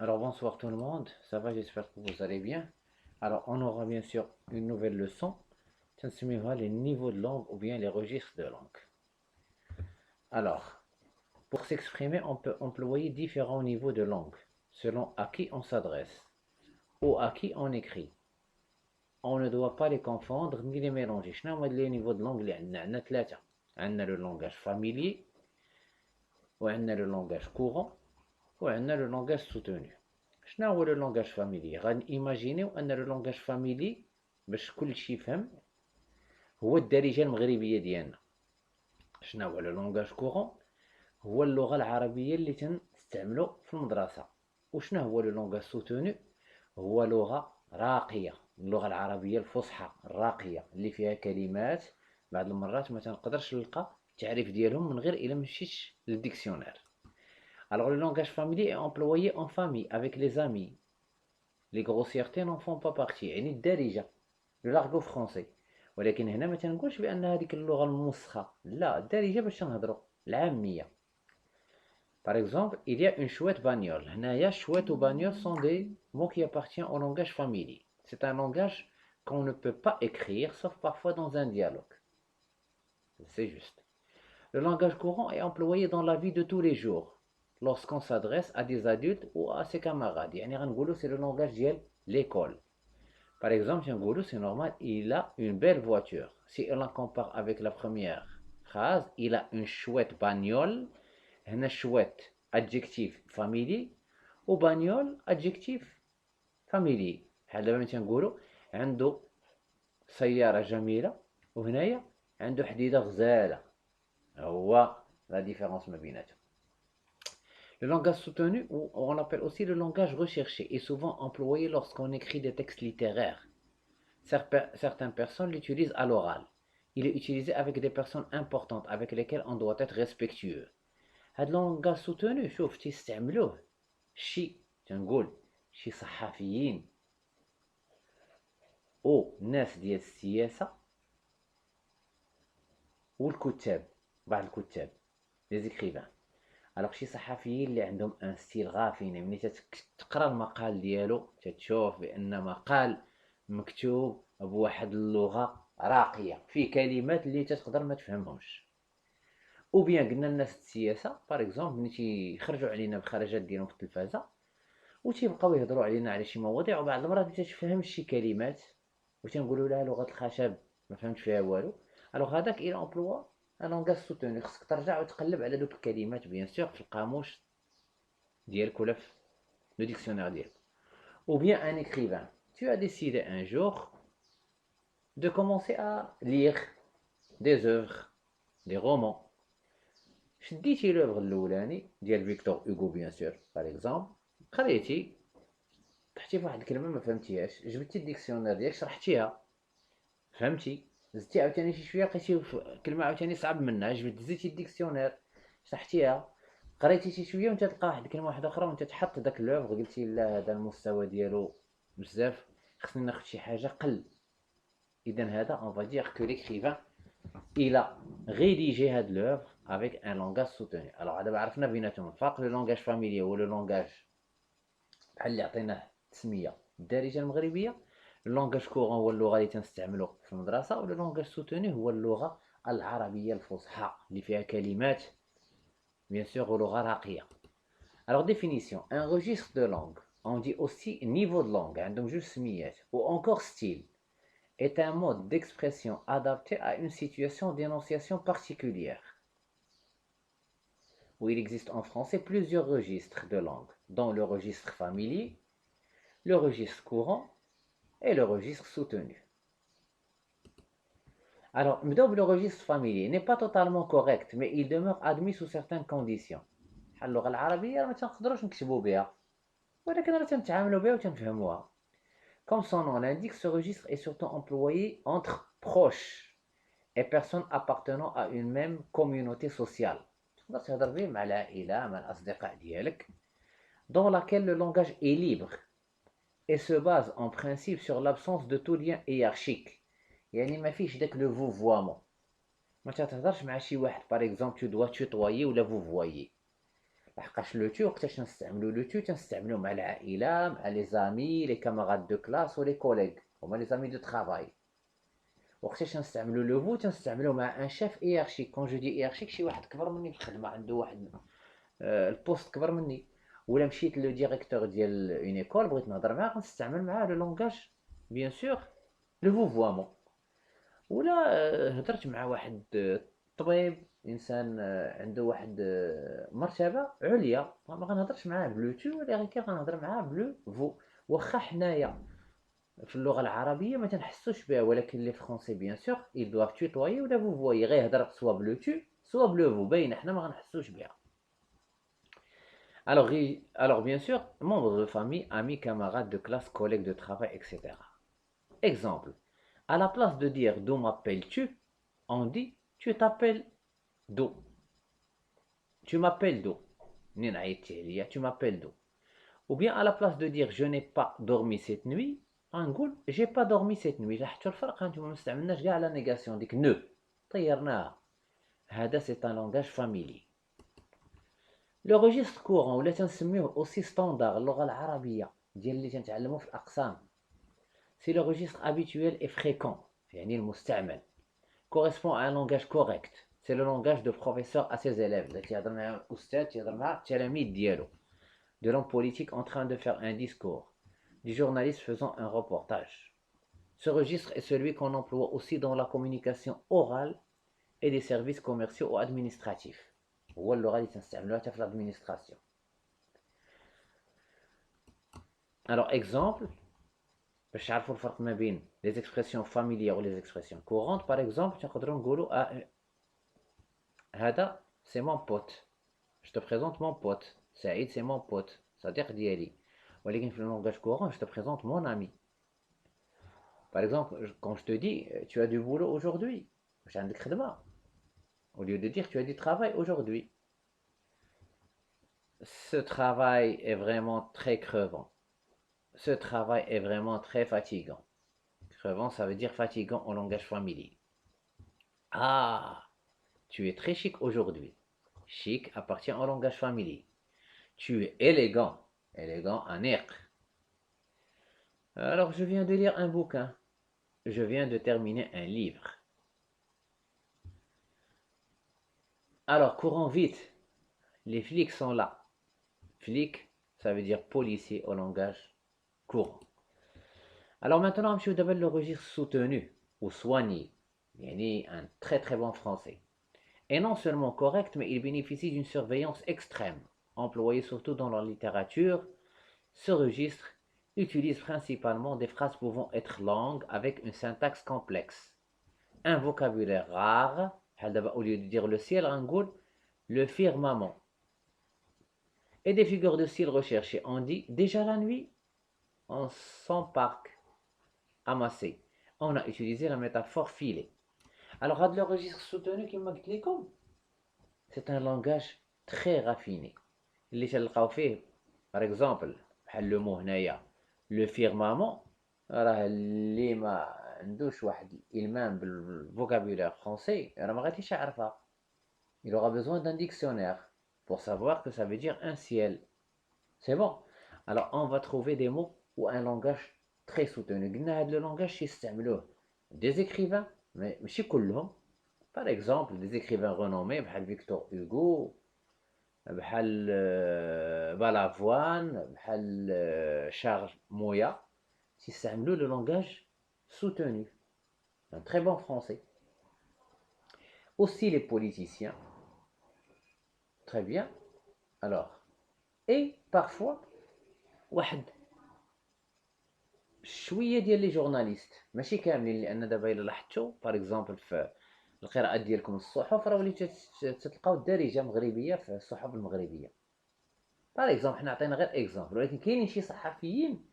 Alors bonsoir tout le monde, ça va, j'espère que vous allez bien. Alors on aura bien sûr une nouvelle leçon, تنسميوها les niveaux de langue ou bien les registres de langue. Alors, pour s'exprimer, on peut employer différents niveaux de langue, selon à qui on s'adresse ou à qui on écrit. On ne doit pas les confondre ni les mélanger. شنو هما les niveaux de langue اللي عندنا ثلاثة. عندنا le langage familier, وعندنا le langage courant, وعندنا le langage soutenu. شنو هو لو لونغاج فاميلي؟ غنيماجينيو ان لو لونغاج فاميلي باش كلشي يفهم هو الدارجه المغربيه ديالنا. شنو هو لو لونغاج كورون؟ هو اللغه العربيه اللي تنستعملو في المدرسه. وشنو هو لو لونغاج سوتونو؟ هو لغه راقيه، اللغه العربيه الفصحى الراقيه اللي فيها كلمات بعض المرات ما تنقدرش نلقى التعريف ديالهم من غير الا مشيتش للديكسيونير. Alors le langage familier est employé en famille avec les amis. Les grossièretés n'en font pas partie، يعني الدارجة l'argot français. ولكن هنا ما تنقولش بأن هذيك اللغة الموسخة، لا، الدارجة باش نهضروا العامية. Par exemple, il y a une chouette bagnole. هنايا chouette ou bagnole sont des mots qui appartiennent au langage familier. C'est un langage qu'on ne peut pas écrire, sauf parfois dans un dialogue. C'est juste. Le langage courant est employé dans la vie de tous les jours, lorsqu'on s'adresse à des adultes ou à ses camarades. يعني غنقولوا c'est le langage ديال l'école. Par exemple, Tiangolo, c'est normal, il a une belle voiture. Si on la compare avec la première phrase, il a une chouette bagnole. هنا chouette, adjectif familier, ou bagnole, adjectif familier. بحال دابا تنقولوا عنده سيارة جميلة، وهنايا عنده حديدة غزالة. هو la différence ما بيناتهم. Le langage soutenu, ou on l'appelle aussi le langage recherché, est souvent employé lorsqu'on écrit des textes littéraires. Certaines personnes l'utilisent à l'oral. Il est utilisé avec des personnes importantes avec lesquelles on doit être respectueux. هاد اللونغاج سوتونو شوف تيستعملوه شي تنقول شي صحفيين او ناس ديال السياسة والكتاب، بعض الكتاب لي زيكريفان. الوغ شي صحفيين اللي عندهم ان ستيل غافيني، ملي تقرا المقال ديالو تتشوف بان مقال مكتوب بواحد اللغة راقية، فيه كلمات اللي تقدر ما تفهمهمش. او بيان قلنا الناس السياسة باغ اكزومبل ملي تيخرجوا علينا بخرجات ديالهم في التلفازة وتيبقاو يهضروا علينا على شي مواضيع، وبعض المرات ما تتفهمش شي كلمات وتنقولوا لها لغة الخشب، ما فهمتش فيها والو. الوغ هذاك الى امبلوا ان لونغاج سوتوني، خصك ترجع وتقلب على دوك الكلمات بيان سور في القاموس ديالك ولا في لو ديكسيونير ديالك. Ou bien un écrivain. Tu as décidé un jour de commencer à lire des œuvres, des romans. شديتي لوغ الاولاني ديال فيكتور هوغو بيان سور باغ اكزومبل، قريتي، طحتي فواحد الكلمه ما فهمتيهاش، جبتي الديكسيونير ديالك شرحتيها، فهمتي، زدتي عاوتاني شي شويه لقيتي كلمه عاوتاني صعب منها، زدتي الديكسيونير شرحتيها، قريتي شي شويه وانت تلقى واحد الكلمه واحده اخرى وانت تحط داك لوغ قلتي لا هذا المستوى ديالو بزاف، خصني ناخد شي حاجه قل. اذا هذا اون فا دير كو ليكريفان il a rédigé هاد l'œuvre avec un langage soutenu. Alors دابا عرفنا بيناتهم الفرق، لو لونغاج فاميلي هو لو لونغاج بحال اللي عطيناه التسميه الدارجه المغربيه، لو لونغاج كورون هو اللغه اللي تنستعملو في المدرسه، ولو لونغاج سوتوني هو اللغه العربيه الفصحى اللي فيها كلمات بيان سور ولغه راقيه. Alors définition, un registre de langue, on dit aussi niveau de langue, عندهم جوج سميات، ou encore style est un mode d'expression adapté à une situation d'énonciation particulière, où il existe en français plusieurs registres de langue, dont le registre familier, le registre courant et le registre soutenu. Alors, le registre familier n'est pas totalement correct, mais il demeure admis sous certaines conditions. اللغة العربية ما تنقدروش نكتبوا بها، ولكن راه تنتعاملوا بها وتنفهموها. Comme son nom l'indique, ce registre est surtout employé entre proches et personnes appartenant à une même communauté sociale. تقدر تهضر به مع العائلة مع الأصدقاء ديالك، dans laquelle le langage est libre et se base en principe sur l'absence de tout lien hiérarchique. يعني ما فيش داك لو فوفوامون، ما تهضرش مع شي واحد باغ اكزومبل تو دوا توتويي ولا فوفويي. لحقاش لو تو وقتاش نستعملو لو تو تنستعملو مع العائله مع لي زامي لي كاماراد دو كلاس ولي كوليغ هما لي زامي دو ترافاي. وقتاش نستعملو لو فو تنستعملو مع ان شيف ايرشيك. كون جو دي ايرشيك شي واحد كبر مني في الخدمه عنده واحد البوست كبر مني، ولا مشيت لو ديريكتور ديال اون ايكول بغيت نهضر معاه غنستعمل معاه لو لونغاج بيان سور لو فوفوامون. ولا هضرت مع واحد طبيب انسان عنده واحد مرتبه عليا ما غنهضرش معاه بلو تو، ولكن غنهضر معاه بلو فو. واخا حنايا في اللغه العربيه ما تنحسوش بها، ولكن لي فرونسي بيان سور ils doivent tutoyer ولا فوفوي، غير يهضر سوا بلو تو سوا بلو فو، باين حنا ما غنحسوش بها. Alors bien sûr, membres de famille, amis, camarades de classe, collègues de travail, etc. Exemple, à la place de dire d'où m'appelles-tu, on dit tu t'appelles d'où. Tu m'appelles d'où. Tu m'appelles d'où. Ou bien à la place de dire je n'ai pas dormi cette nuit, on dit j'ai pas dormi cette nuit. لاحظتوا الفرق؟ هانتوما ما استعملناش كاع لا نيجاسيون ديك نو، طيرناها. هذا سي ان لونغاج فاميلي. لو ريجستر كورون ولا تنسميوه اوسي ستاندار اللغه العربيه ديال اللي تنتعلموه في الاقسام. سي لو ريجستر habituel et fréquent يعني المستعمل. correspond à un langage correct. C'est le langage de professeur à ses élèves. اللي تيهضر مع الاستاذ تيهضر مع التلاميذ ديالو. De l'homme politique en train de faire un discours. Du journaliste faisant un reportage. Ce registre est celui qu'on emploie aussi dans la communication orale et des services commerciaux ou administratifs. هو اللغة اللي تنستعملوها حتى في l'administration. Alors exemple, باش تعرفوا الفرق ما بين les expressions familières ou les expressions courantes. Par exemple, تنقدروا نقولوا هذا c'est mon pote. Je te présente mon pote. Saïd c'est mon pote. صديق ديالي. ولكن في le langage courant, je te présente mon ami. Par exemple, quand je te dis tu as du boulot aujourd'hui, واش عندك خدمة, au lieu de dire tu as du travail aujourd'hui. Ce travail est vraiment très crevant. Ce travail est vraiment très fatigant. Crevant, ça veut dire fatigant en langage familier. Ah, tu es très chic aujourd'hui. Chic appartient au langage familier. Tu es élégant. Élégant, un air. Alors, je viens de lire un bouquin. Je viens de terminer un livre. Alors, courons vite. Les flics sont là. Flic, ça veut dire policier au langage courant. Alors maintenant, je vais le registre soutenu ou soigné. Il y a un très très bon français. Et non seulement correct, mais il bénéficie d'une surveillance extrême, employée surtout dans la littérature. Ce registre utilise principalement des phrases pouvant être longues avec une syntaxe complexe, un vocabulaire rare, au lieu de dire le ciel, on dit le firmament, et des figures de style recherchées. On dit déjà la nuit, on s'embarque, amassé. On a utilisé la métaphore filée. Alors, le registre soutenu qui m'a dit c'est un langage très raffiné. اللي تلقاو فيه par exemple بحال لو مو هنايا لو فيرمامون، راه اللي ما عندوش واحد الالمام بالفوكابولير فرونسي راه ما غاديش يعرفها. Il aura besoin d'un dictionnaire pour savoir que ça veut dire un ciel. C'est bon. Alors on va trouver des mots ou un langage très soutenu. قلنا هذا le langage يستعملوه des écrivains mais ماشي كلهم. Par exemple des écrivains renommés بحال فيكتور هوغو، بحال بالافوان، بحال شارل مويا، تيستعملوا le langage soutenu. Un très bon français. Aussi les politiciens. Très bien. Alors, et parfois واحد شويه ديال لي جورناليست، ماشي كاملين، لان دابا الا لاحظتوا باغ اكزومبل في القراءه ديالكم الصحف راه وليتو تلقاو الدارجه مغربيه في الصحف المغربيه. باغ اكزومبل حنا عطينا غير اكزومبل، ولكن كاينين شي صحفيين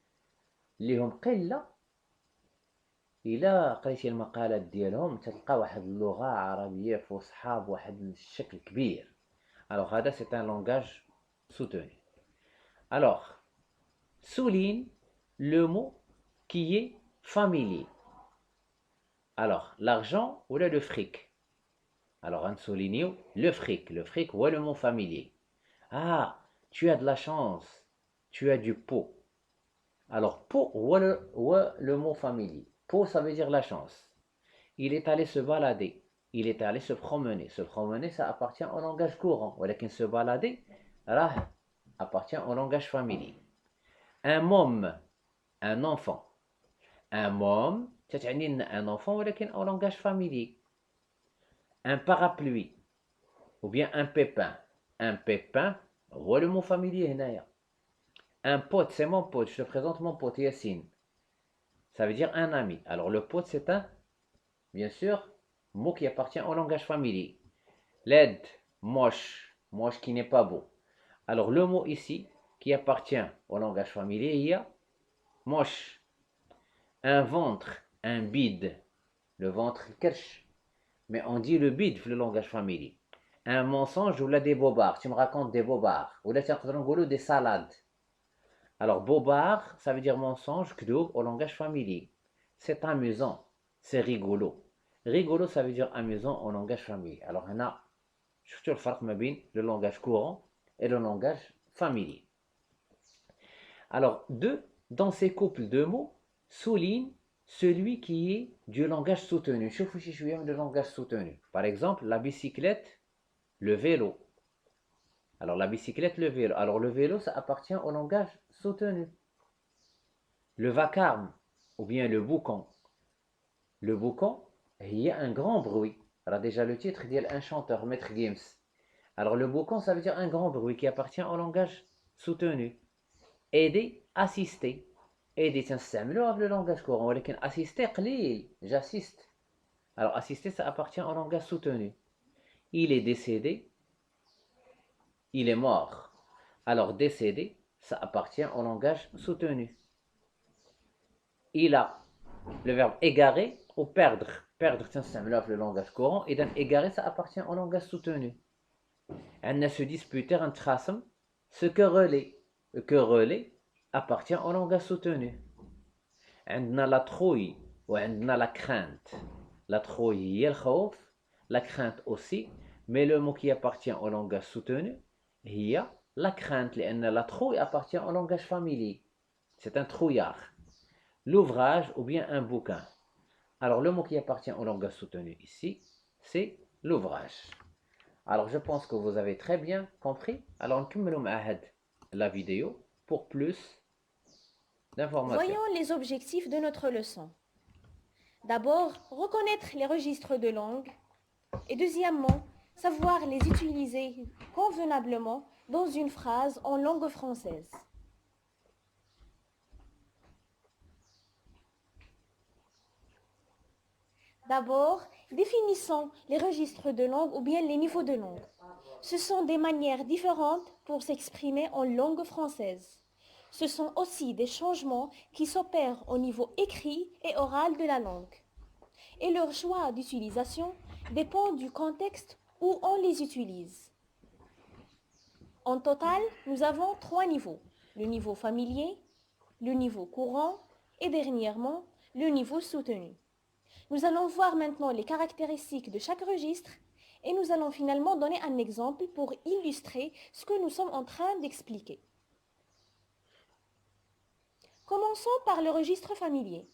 اللي هم قله الا قريتي المقالات ديالهم تلقى واحد اللغه عربيه فصحى بواحد الشكل كبير. الوغ هذا سي ان لونغاج soutenu. Alors, souligne le mot qui est familier. Alors, l'argent ou le fric. Alors, on souligne le fric. Le fric ou le mot familier. Ah, tu as de la chance. Tu as du pot. Alors, pot, le mot familier. Pot, ça veut dire la chance. Il est allé se balader. Il est allé se promener. Se promener, ça appartient au langage courant. ولكن se balader, راه appartient au langage familier. Un môme, un enfant. Un môme, تتعني un enfant ولكن au langage familier. Un parapluie, ou bien un pépin. Un pépin, هو le mot familier هنايا. Un pote, c'est mon pote. Je te présente mon pote Yassine. Ça veut dire un ami. Alors le pote, c'est un, bien sûr, mot qui appartient au langage familier. L'aide, moche, moche qui n'est pas beau. Alors le mot ici, qui appartient au langage familier, il y a moche. Un ventre, un bide. Le ventre, kersh. Mais on dit le bide dans le langage familier. Un mensonge ou là des bobards. Tu me racontes des bobards. Ou là, tu as des salades. Alors, bobard, ça veut dire mensonge, kdoub au langage familier. C'est amusant, c'est rigolo. Rigolo, ça veut dire amusant au langage familier. Alors, on a surtout le farq le langage courant et le langage familier. Alors, dans ces couples de mots, souligne celui qui est du langage soutenu. Je suis le langage soutenu. Par exemple, la bicyclette, le vélo. Alors, la bicyclette, le vélo. Alors, le vélo, ça appartient au langage soutenu. Le vacarme, ou bien le boucan. Le boucan, il y a un grand bruit. Alors déjà le titre dit un chanteur, Maître Gims. Alors le boucan, ça veut dire un grand bruit qui appartient au langage soutenu. Aider, assister. Aider, c'est le langage courant. Mais assister, j'assiste. Alors assister, ça appartient au langage soutenu. Il est décédé, il est mort. Alors décédé, ça appartient au langage soutenu. Il a le verbe égarer ou perdre. Perdre, c'est le langage courant. Et donc, égarer, ça appartient au langage soutenu. On se disputer, un trasm, se quereller. Le quereller appartient au langage soutenu. On a la trouille ou on a la crainte. La trouille, il la crainte aussi. Mais le mot qui appartient au langage soutenu, il y a la crainte. La trouille appartient au langage familier. C'est un trouillard. L'ouvrage ou bien un bouquin. Alors, le mot qui appartient au langage soutenu ici, c'est l'ouvrage. Alors, je pense que vous avez très bien compris. Alors, on continue la vidéo pour plus d'informations. Voyons les objectifs de notre leçon. D'abord, reconnaître les registres de langue et deuxièmement, savoir les utiliser convenablement dans une phrase en langue française. D'abord, définissons les registres de langue ou bien les niveaux de langue. Ce sont des manières différentes pour s'exprimer en langue française. Ce sont aussi des changements qui s'opèrent au niveau écrit et oral de la langue. Et leur choix d'utilisation dépend du contexte où on les utilise. En total, nous avons 3 niveaux. Le niveau familier, le niveau courant et dernièrement, le niveau soutenu. Nous allons voir maintenant les caractéristiques de chaque registre et nous allons finalement donner un exemple pour illustrer ce que nous sommes en train d'expliquer. Commençons par le registre familier.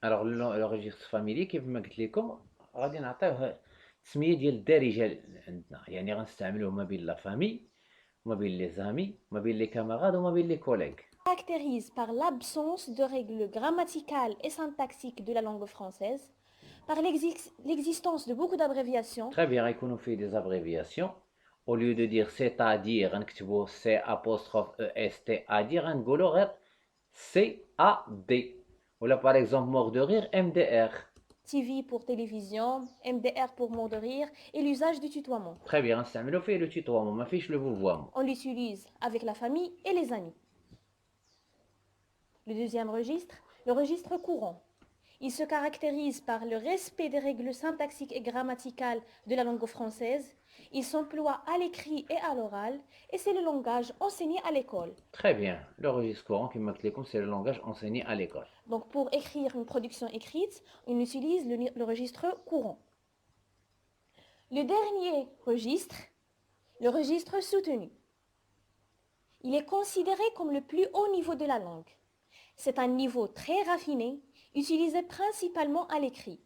Alors, le registre familier, كيف ما قلت لكم غادي نعطيوه التسميه ديال الدارجه عندنا. يعني غنستعملوه ما بين لا فامي وما بين لي زامي وما بين لي كاماراد وما بين لي كوليغ. Caractérise par l'absence de règles grammaticales et syntaxiques de la langue française, par l'existence de beaucoup d'abréviations. Très bien, غيكونوا فيه des abréviations. Au lieu de dire c'est-à-dire غنكتبوا C apostrophe EST-à-dire غنقولوا غير CAD. Ou là par exemple mort de rire MDR. TV pour télévision, MDR pour mot de rire et l'usage du tutoiement. Très bien, غنستعملوا فيه le tutoiement, ما فيش le vouvoiement. On l'utilise avec la famille et les amis. Le deuxième registre, le registre courant. Il se caractérise par le respect des règles syntaxiques et grammaticales de la langue française. Il s'emploie à l'écrit et à l'oral et c'est le langage enseigné à l'école. Très bien, le registre courant qui m'a dit c'est le langage enseigné à l'école. Donc pour écrire une production écrite, on utilise le registre courant. Le dernier registre, Le registre soutenu. Il est considéré comme le plus haut niveau de la langue. C'est un niveau très raffiné, utilisé principalement à l'écrit.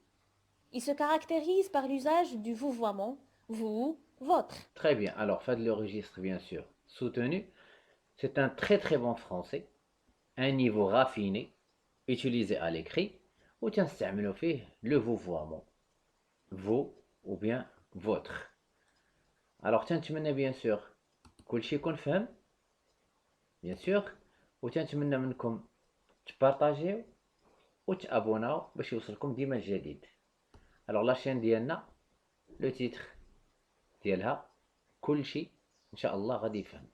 Il se caractérise par l'usage du vouvoiement, vous, votre. Très bien. Alors, faites le registre, bien sûr. Soutenu, c'est un très très bon français, un niveau raffiné, utilisé à l'écrit, وتنستعملوا فيه le vouvoiement. Vous ou bien votre. Alors, تنتمنى bien sûr كلشي يكون فهم bien sûr وتنتمنى منكم تبارطاجيو وتابوناو باش يوصلكم ديما الجديد. Alors لاشين ديالنا لو تيتر ديالها كلشي ان شاء الله غادي يفهم.